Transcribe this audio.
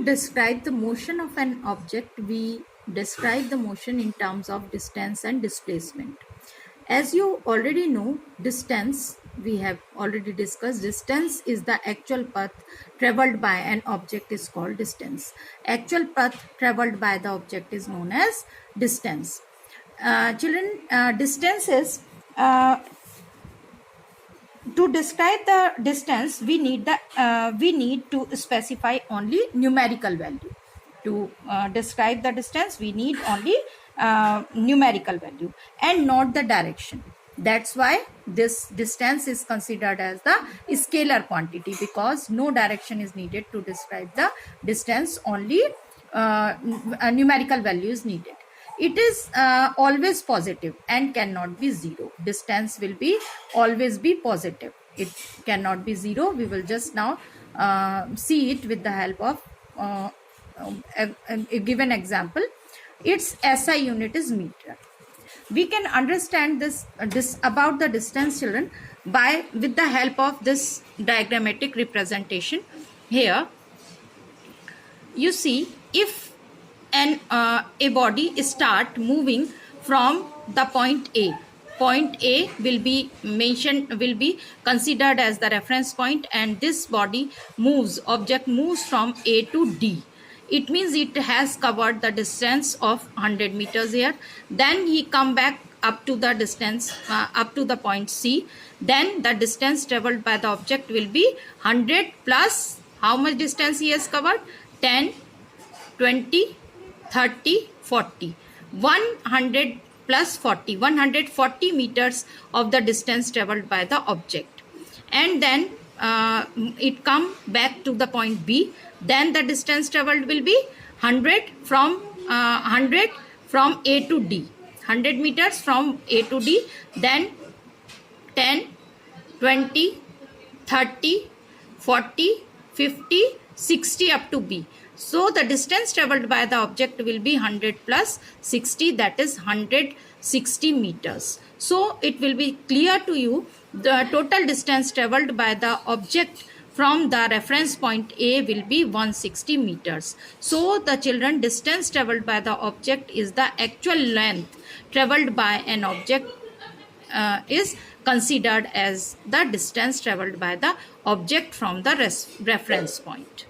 describe the motion of an object, we describe the motion in terms of distance and displacement. As you already know, distance, we have already discussed, distance is the actual path traveled by an object is called distance. Actual path traveled by the object is known as distance. Distance is to describe the distance, we need to specify only numerical value. To describe the distance, we need only numerical value and not the direction. That's why this distance is considered as the scalar quantity, because no direction is needed to describe the distance, only a numerical value is needed. It is always positive and cannot be zero. Distance will be always be positive. It cannot be zero. We will just now see it with the help of a given example. Its SI unit is meter. We can understand this about the distance, children, with the help of this diagrammatic representation. Here you see, if a body start moving from the point A will be considered as the reference point, and this object moves from A to D. It means it has covered the distance of 100 meters here. Then he come back up to the distance up to the point C. Then the distance traveled by the object will be 100 plus how much distance he has covered? 10, 20, 30, 40. 100 plus 40, 140 meters of the distance traveled by the object. And then it come back to the point B. Then the distance traveled will be 100 from A to D. 100 meters from A to D. Then 10, 20, 30, 40, 50, 60 up to B. So the distance traveled by the object will be 100 plus 60, that is 160 meters. So it will be clear to you the total distance traveled by the object from the reference point A will be 160 meters. So the children, distance traveled by the object is the actual length traveled by an object is considered as the distance traveled by the object from the reference point.